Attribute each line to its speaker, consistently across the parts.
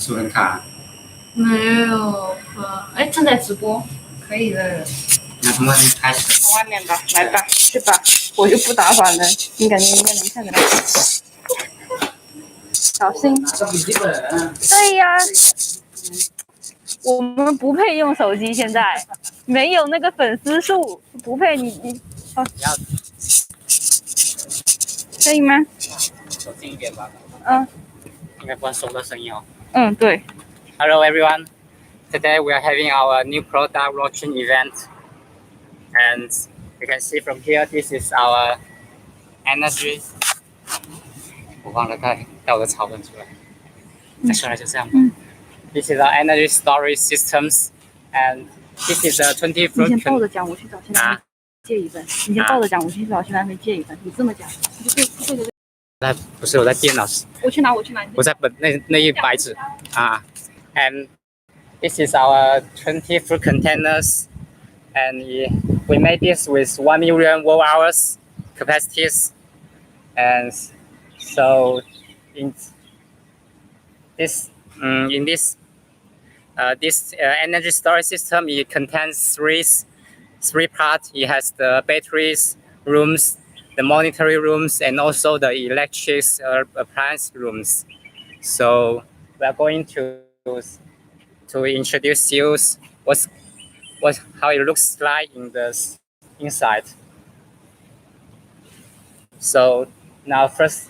Speaker 1: 是不是很卡？
Speaker 2: 没有吧？哎，正在直播，可以的。
Speaker 1: 那从外面开始。
Speaker 2: 从外面吧，来吧，去吧，我就不打扰了，你感觉应该能看得到。小心。
Speaker 1: 这笔记本。
Speaker 2: 对呀，我们不配用手机，现在没有那个粉丝数，不配你哦。可以吗？
Speaker 1: 走近一点吧。
Speaker 2: 嗯。
Speaker 1: 应该不能收到声音哦。
Speaker 2: 嗯，对。
Speaker 1: Hello everyone. Today we are having our new product launching event, and you can see from here this is our energy. 我忘了带我的草本出来。再说来就这样吧。This is our energy storage systems, and this is a 20 fruit.
Speaker 2: 你先抱着讲，我去找新单位借一份。你先抱着讲，我去找新单位借一份。你这么讲，
Speaker 1: 那不是我在电脑。
Speaker 2: 我去拿。
Speaker 1: 我在那一白纸啊。And this is our 20 fruit containers, and we made this with 1 million watt hours capacities, and so in this energy storage system, it contains three parts. It has the batteries rooms, the monitoring rooms, and also the electric appliance rooms. So we are going to introduce you how it looks like in the inside. So now first.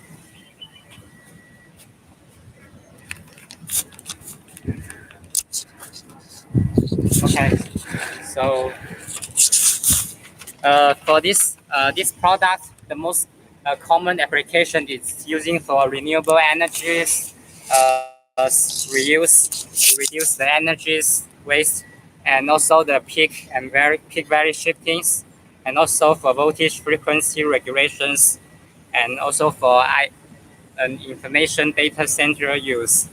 Speaker 1: Okay, so for this product, the most common application is using for renewable energies, reduce the energies waste, and also the peak value shiftings, and also for voltage frequency regulations, and also for information data center use.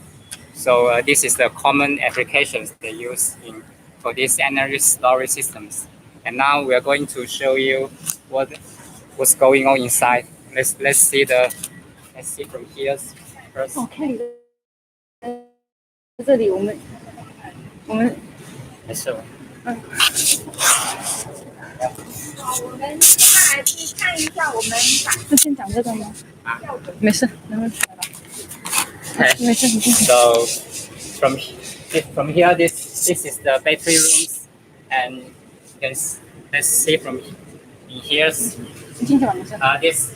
Speaker 1: So this is the common applications they use for these energy storage systems. And now we are going to show you what's going on inside. Let's see from here first.
Speaker 2: OK， 这里我们
Speaker 1: 没事。
Speaker 3: 好，我们接下来可以看一下我们
Speaker 2: 就先讲这个吗？没事，没问题。
Speaker 1: Okay.
Speaker 2: 没事，你先讲。
Speaker 1: So from here, this is the battery rooms, and you can let's see from in here.
Speaker 2: 你进去吧，没事。
Speaker 1: This.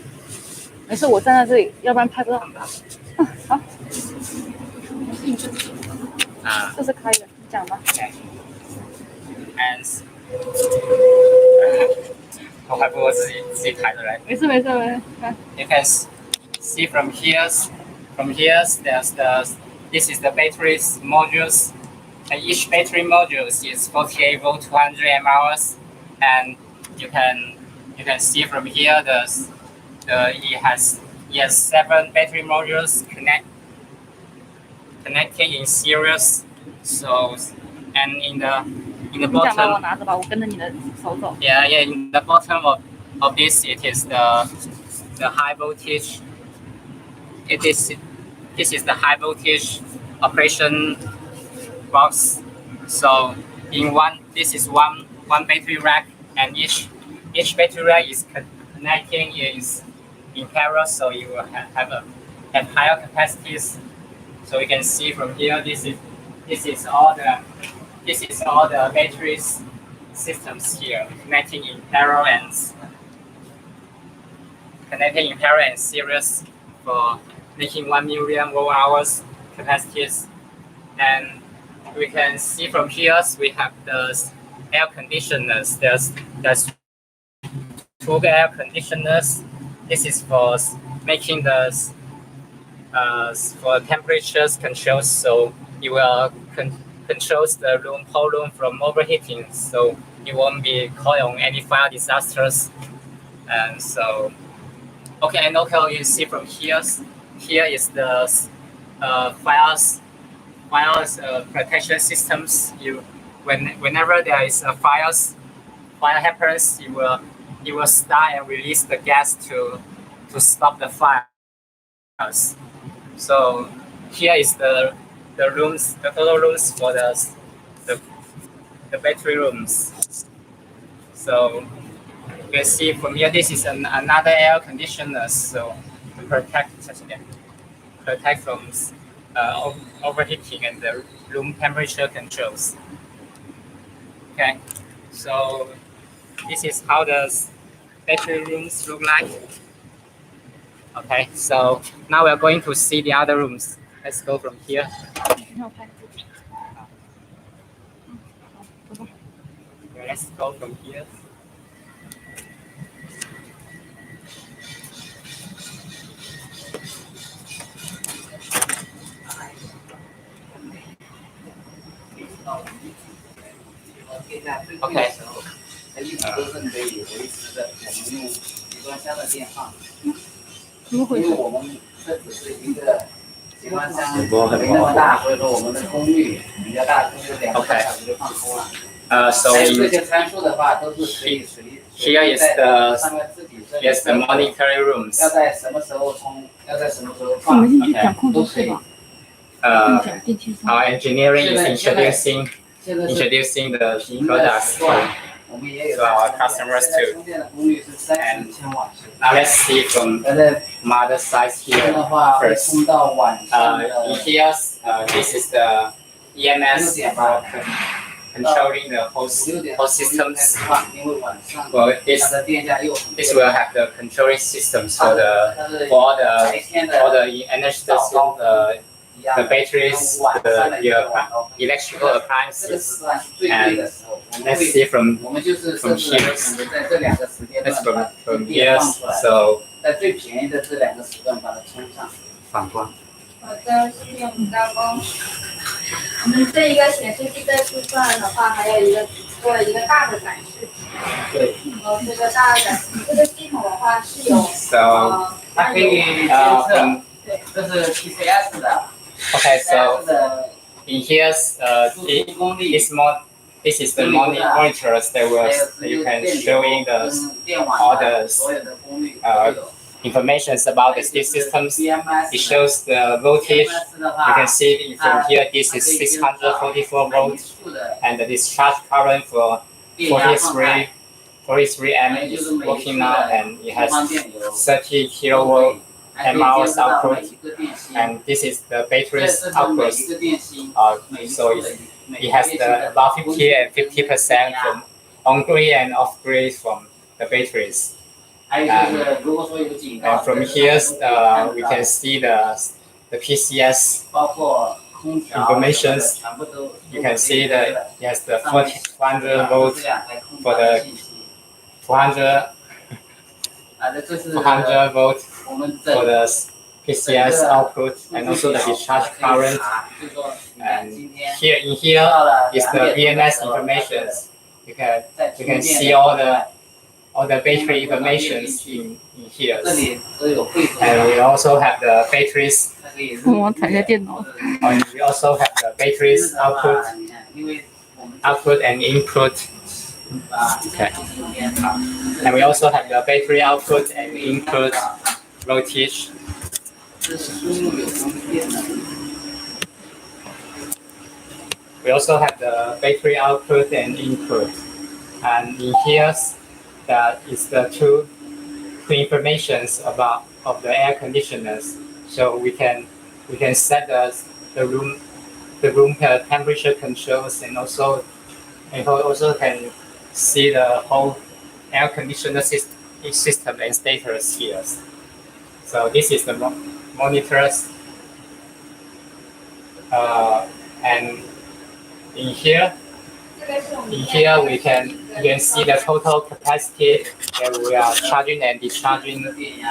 Speaker 2: 没事，我站在这里，要不然拍不到。好。这是开的，你讲吧。
Speaker 1: Okay. And 我还不如自己抬的来。
Speaker 2: 没事。
Speaker 1: You can see from here, this is the batteries modules, and each battery module is 48 volt, 200 mAh, and you can see from here it has 7 battery modules connecting in series. So and in the bottom.
Speaker 2: 你讲吧，我拿着吧，我跟着你的手走。
Speaker 1: Yeah. In the bottom of this, it is the high voltage. This is the high voltage operation box. So this is one battery rack, and each battery rack is connecting in parallel, so you will have higher capacities. So you can see from here, this is all the batteries systems here connecting in parallel and series for making 1 million watt hours capacities. And we can see from here we have the air conditioners. There's 2 air conditioners. This is for making for temperatures controls, so it will controls the whole room from overheating, so you won't be caught on any fire disasters. And so, okay, and okay, you see from here is the fire protection systems. Whenever there is a fire happens, it will start and release the gas to stop the fires. So here is the the rooms, the total rooms for the, the battery rooms. So you can see from here, this is another air conditioner, so to protect from overheating and the room temperature controls. Okay, so this is how the battery rooms look like. Okay, so now we're going to see the other rooms. Let's go from here. Okay, let's go from here. Okay.
Speaker 2: 怎么回事？
Speaker 4: 我们这只是一个集装箱，没那么大，所以说我们的功率比较大，就是2个小时就放空了。
Speaker 1: So
Speaker 4: 这些参数的话都是可以随
Speaker 1: here is
Speaker 4: 在上面自己设定。
Speaker 1: the monitoring rooms.
Speaker 4: 要在什么时候充，要在什么时候放，都可以。
Speaker 1: Our engineering is introducing the products to our customers too. And now let's see from mother side here first. In here, this is the EMS controlling the whole systems. Well, this will have the controlling systems for all the energy the batteries, the electrical appliances, and let's see from here. Let's from here. So
Speaker 4: 在最便宜的这2个时段把它充上。
Speaker 1: 反光。
Speaker 3: 好的，谢谢我们大工。我们这一个显示器这部分的话，还有做了一个大的展示。
Speaker 4: 对。
Speaker 3: 这个大的展示，这个系统的话是有
Speaker 4: 它可以监测。对，这是 TCS 的。
Speaker 1: Okay, so in here, this is the monitors that you can showing all the information about the systems. It shows the voltage. You can see from here, this is 644 volts, and the discharge current for 43 amp is working now, and it has 30 kilowatt hours output, and this is the battery's output. So it has about 50 and 50% from on-grid and off-grid from the batteries. And from here, we can see the PCS information. You can see that it has the 400 volts for the 400 volts for the PCS output, and also the discharge current. And here is the EMS information. You can see all the battery information in here. And we also have the batteries. And we also have the batteries output and input. Okay. And we also have the battery output and input voltage. We also have the battery output and input. And in here, that is the two informations of the air conditioners. So we can set the room temperature controls, and also can see the whole air conditioner system and status here. So this is the monitors, and in here you can see the total capacity that we are charging and discharging. You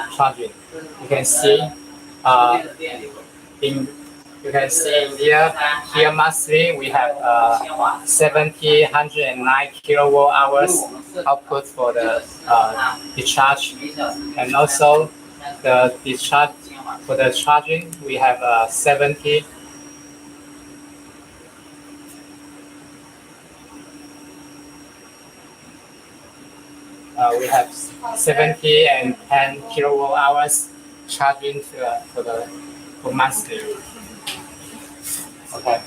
Speaker 1: can see in here monthly we have 109 kilowatt hours output for the discharge, and also the discharge for the charging we have 70. We have 70 and 10 kilowatt hours charging for monthly. Okay.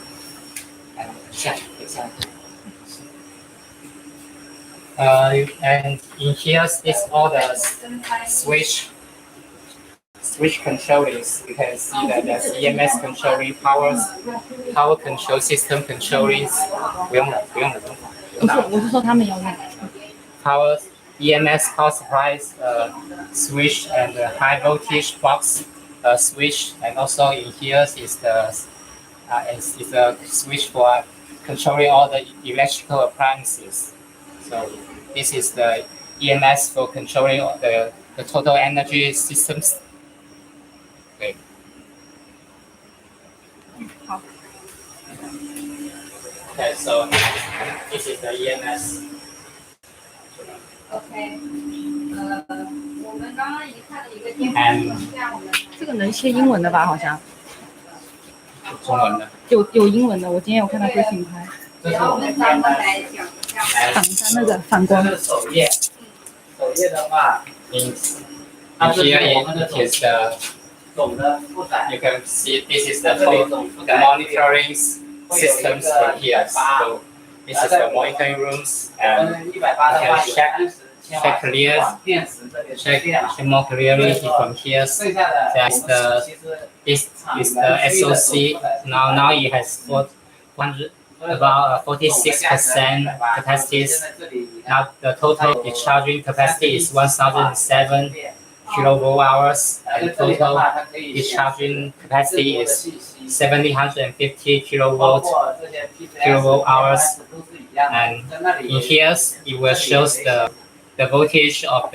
Speaker 1: And check exactly. And in here is all the switch controllers. You can see that there's EMS controlling power control system controlling. 不用了，不用了。
Speaker 2: 我是说他们有用。
Speaker 1: Power EMS power supplies switch and the high voltage box switch, and also in here is a switch for controlling all the electrical appliances. So this is the EMS for controlling the total energy systems. Okay.
Speaker 2: 好。
Speaker 1: Okay, so this is the EMS.
Speaker 3: OK，我们刚刚已经看了一个电视，这样我们
Speaker 2: 这个能切英文的吧？好像。
Speaker 1: 中文的。
Speaker 2: 有英文的，我今天有看到规定拍。
Speaker 3: 然后我们三个来讲一下。
Speaker 2: 反下那个反光。
Speaker 4: 首页的话
Speaker 1: ，here it is the
Speaker 4: 总的负载。
Speaker 1: You can see this is the monitoring systems from here. So this is the monitoring rooms, and you can check clear, check more clearly from here. That's this is the SOC. Now it has about 46% capacity. Now the total discharging capacity is 1,007 kilovolt hours, and total discharging capacity is 750 kilovolt hours. And in here, it will show the voltage of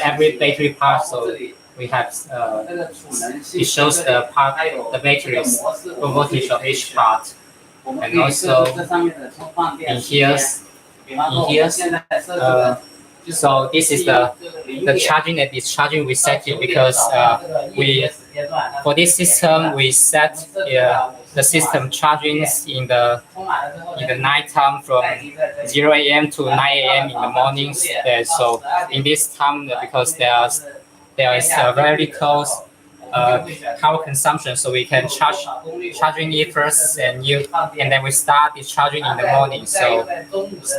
Speaker 1: every battery part. So we have it shows the batteries voltage of each part, and also in here. So this is the charging and discharging we set it because for this system we set the system charging in the night time from 0 a.m. to 9 a.m. in the mornings. So in this time because there is a very close power consumption, so we can charging it first and then we start discharging in the morning. So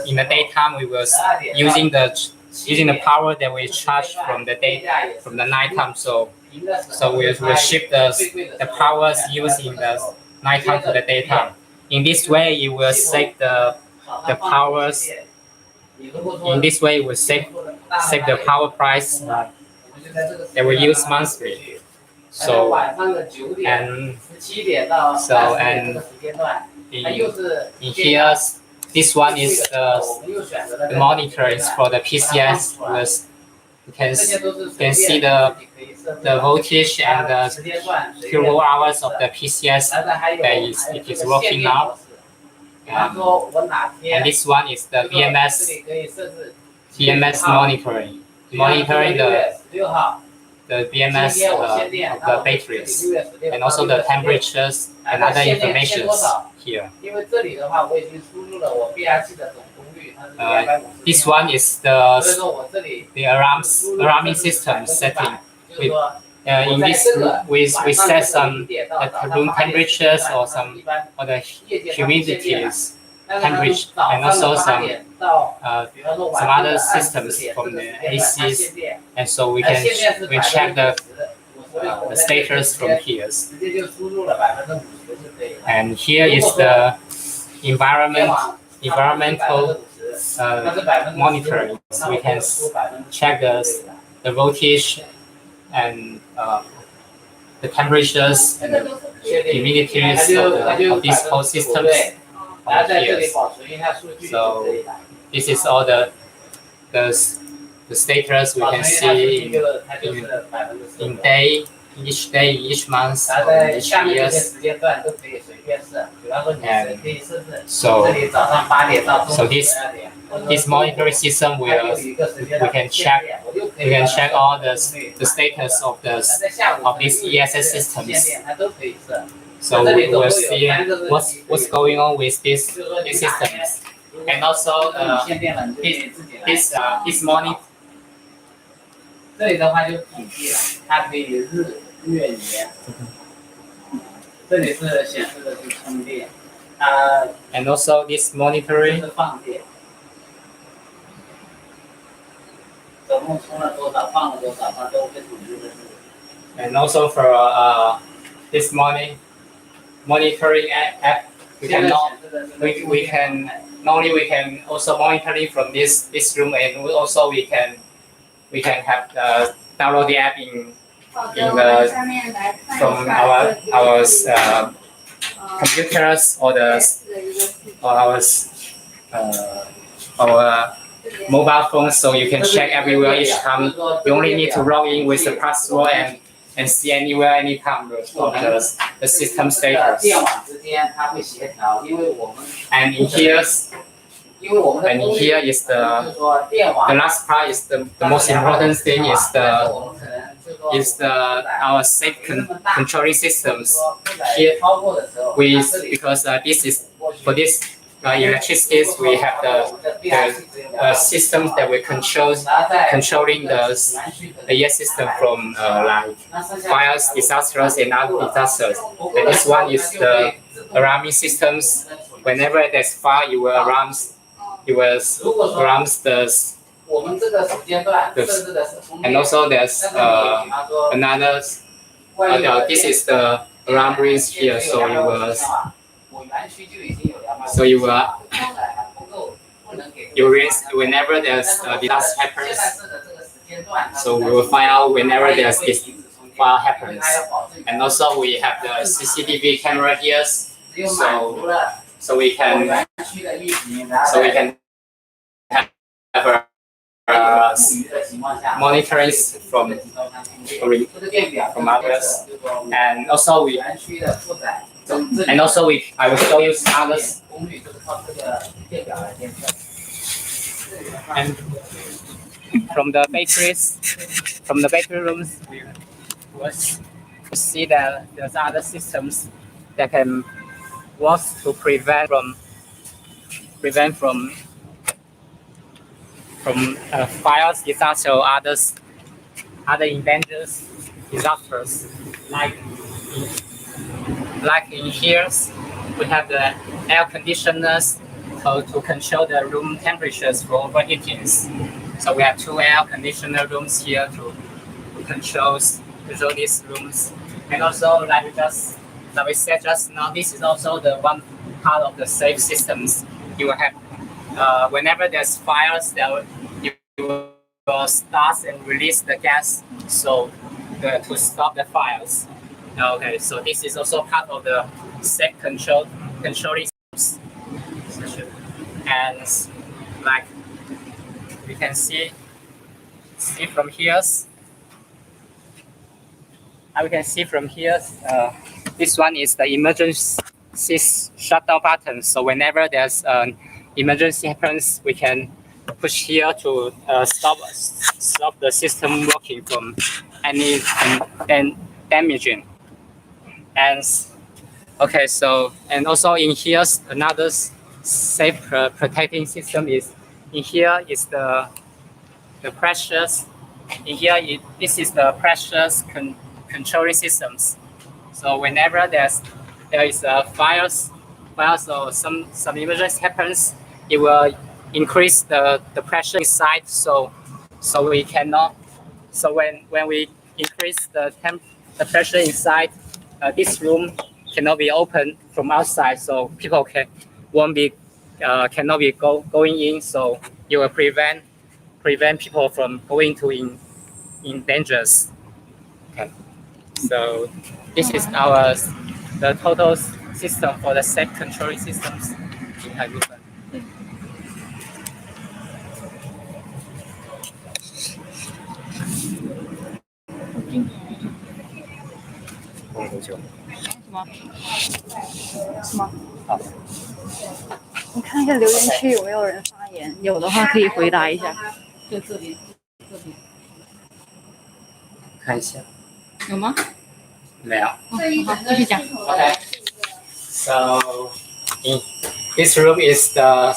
Speaker 1: in the daytime we will using the power that we charge from the nighttime. So we will shift the powers used in the nighttime to the daytime. In this way, it will save the powers. In this way, it will save the power price that we use monthly. So in here, this one is the monitor is for the PCS. You can see the voltage and the kilowatt hours of the PCS that it is working now. And this one is the BMS monitoring the BMS of the batteries, and also the temperatures and other information here. This one is the alarming system setting. In this we set some room temperatures or the humidities temperature, and also some other systems from the ACs, and so we check the status from here. And here is the environmental monitoring. So we can check the voltage and the temperatures and the humidities of these whole systems. So this is all the status we can see in each day, each month, each year. So this monitoring system we can check all the status of these ESS systems. So we will see what's going on with these systems, and also this morning.
Speaker 4: 这里的话就统计了，它可以日月年。这里是显示的是充电，它
Speaker 1: And also this monitoring
Speaker 4: 是放电，总共充了多少，放了多少，它都会统计的是。
Speaker 1: and also for this monitoring app, we can not only we can also monitoring from this room, and also we can have download the app from our computers or our mobile phones, so you can check everywhere each time. You only need to log in with the password and see anywhere anytime the system status.
Speaker 4: 电网之间它会协调，因为我们
Speaker 1: And in here is
Speaker 4: 因为我们的
Speaker 1: and here is
Speaker 4: 就
Speaker 1: the
Speaker 4: 是说电网
Speaker 1: the last part is the most important thing is
Speaker 4: 我们可能就是说
Speaker 1: our safe controlling systems.
Speaker 4: 在操作的时候，
Speaker 1: Because this is for this electricity, we have the systems that we controlling the air system from like fires, disasters, and other disasters. And this one is the alarming systems. Whenever there's fire, you will alarm the
Speaker 4: 我们这个时间段设置的是充电，
Speaker 1: and also there's another this is the alarm rings here, so you will rinse whenever there's disaster happens. So we will find out whenever there's this fire happens. And also we have the CCTV camera here, so we can have monitoring from others. And also I will show you others. And from the battery rooms, we will see that there's other systems that can work to prevent from fires, disasters, or other endangered disasters. Like in here, we have the air conditioners to control the room temperatures for overheating. So we have 2 air conditioner rooms here to control these rooms. And also, like we said just now, this is also the one part of the safe systems. You will have whenever there's fires, you will start and release the gas, so to stop the fires. Okay, so this is also part of the safe controlling systems. And like we can see from here. We can see from here. This one is the emergency shutdown button. So whenever there's an emergency happens, we can push here to stop the system working from any damaging. And okay, so and also in here another safe protecting system is in here is the pressures. In here this is the pressures controlling systems. So whenever there is a fires or some emergency happens, it will increase the pressure inside. So we cannot. So when we increase the pressure inside, this room cannot be opened from outside. So people cannot be going in. So you will prevent people from going to in dangers. Okay. So this is the total system for the safe controlling systems in Taiwan.
Speaker 2: 什么？
Speaker 1: 好，
Speaker 2: 你看一下留言区有没有人发言，有的话可以回答一下。
Speaker 4: 就这边，
Speaker 1: 看一下，
Speaker 2: 有吗？
Speaker 1: 没有。
Speaker 2: 好，继续讲。
Speaker 1: Okay. So this room is the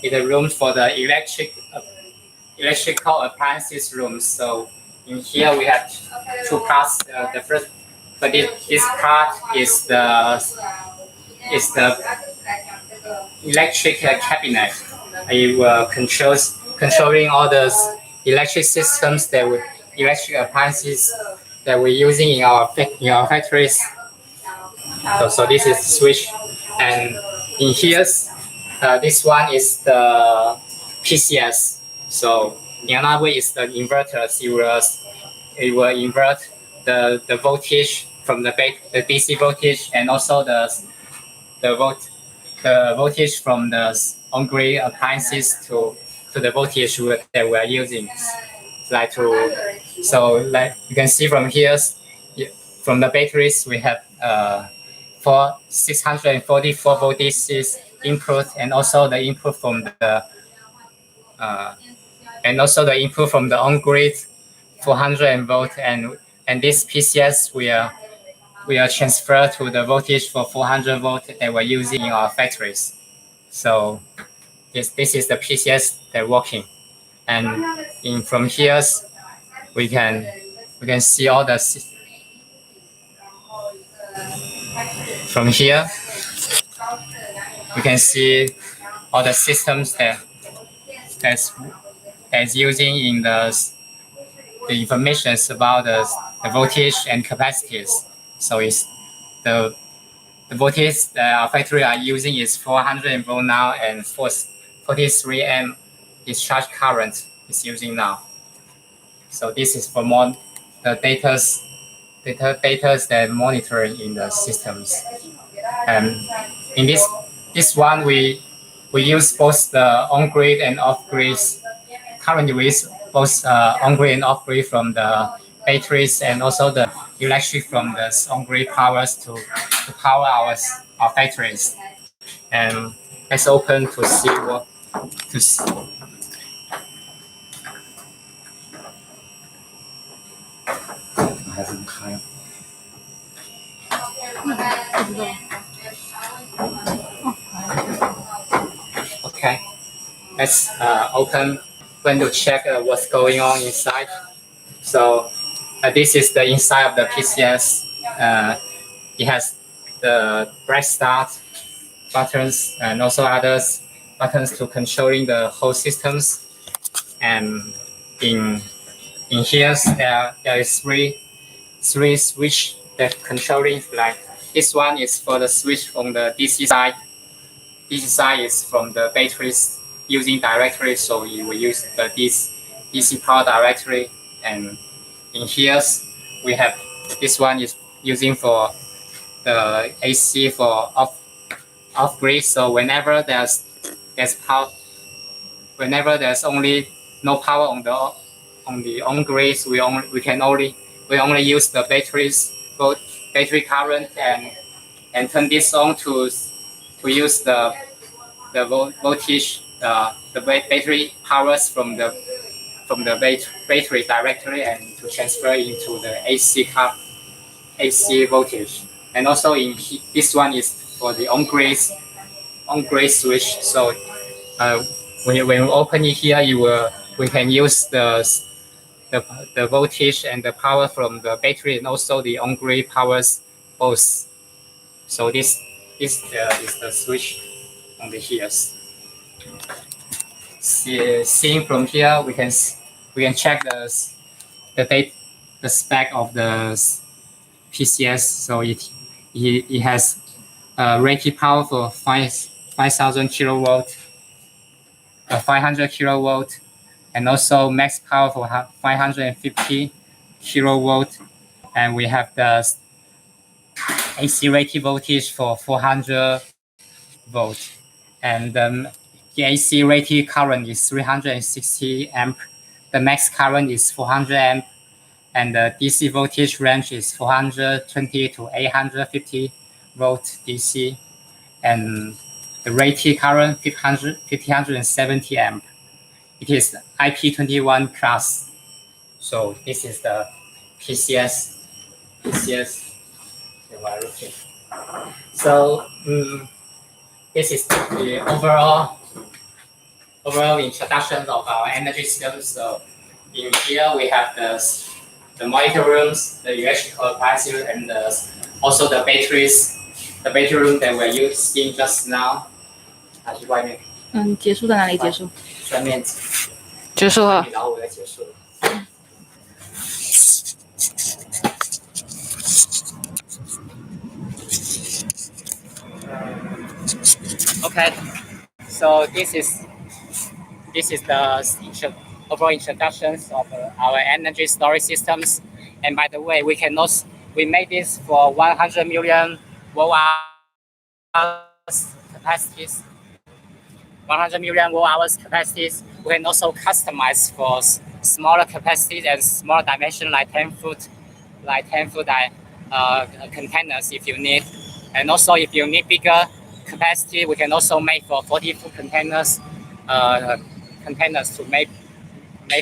Speaker 1: room for the electrical appliances room. So in here we have 2 parts. but this part is the electric cabinet. It controlling all the electric systems electric appliances that we're using in our factories. So this is switch, and in here, this one is the PCS. So in another way, is the inverter. It will invert the voltage from the DC voltage, and also the voltage from the on-grid appliances to the voltage that we are using. Like you can see from here, from the batteries we have 644 volt DC input, and also the input from the on-grid 400 volt, and this PCS we are transferred to the voltage for 400 volt that we're using in our factories. So this is the PCS that working, and from here we can see all the from here we can see all the systems that's using in the information about the voltage and capacities. So it's the voltage that our factory are using is 400 volt now, and 43 amp discharge current is using now. So this is for more the data that monitoring in the systems. And in this one we use both the on-grid and off-grid. Currently we use both on-grid and off-grid from the batteries, and also the electric from the on-grid powers to power our factories. And let's open to see what to see. Okay, let's open when to check what's going on inside. So this is the inside of the PCS. It has the bright start buttons and also other buttons to controlling the whole systems. And in here there is three switch that controlling. Like this one is for the switch from the DC side. DC side is from the batteries using directly, so you will use the DC power directly. And in here we have this one is using for the AC for off grid. So whenever there's power, whenever there's only no power on the on grid, we only use the battery current and turn this on to use the voltage, the battery powers from the battery directly, and to transfer into the AC voltage. And also in this one is for the on grid switch. So when you open it here, we can use the voltage and the power from the battery, and also the on grid powers both. So this is the switch on the here. Seeing from here, we can check the spec of the PCS. So it has rated power for 5,000 kilowatt, 500 kilowatt, and also max power for 550 kilowatt. And we have the AC rated voltage for 400 volt, and the AC rated current is 360 amp. The max current is 400 amp, and the DC voltage range is 420 to 850 volt DC, and the rated current 570 amp. It is IP21 plus. So this is the PCS. So this is the overall introduction of our energy systems. So in here we have the monitor rooms, the electrical capacity, and also the batteries. The battery room that we're using just now. 还是外面？
Speaker 2: 结束在哪里结束？
Speaker 1: 外面
Speaker 2: 结束了。
Speaker 1: 然后我再结束。Okay, so this is the overall introductions of our energy storage systems. And by the way, we made this for 100 million watt-hours capacities. 100 million watt-hours capacities. We can also customize for smaller capacities and smaller dimension, like 10-foot containers if you need. And also, if you need bigger capacity, we can also make for 40-foot containers. Containers to make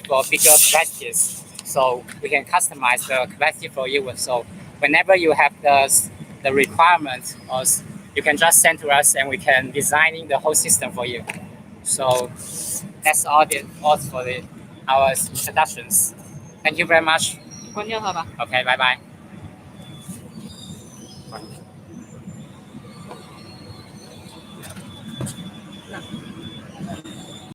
Speaker 1: for bigger capacities. So we can customize the capacity for you. So whenever you have the requirement, you can just send to us, and we can designing the whole system for you. So that's all for our introductions. Thank you very much.
Speaker 2: 关掉它吧。
Speaker 1: Okay, bye bye.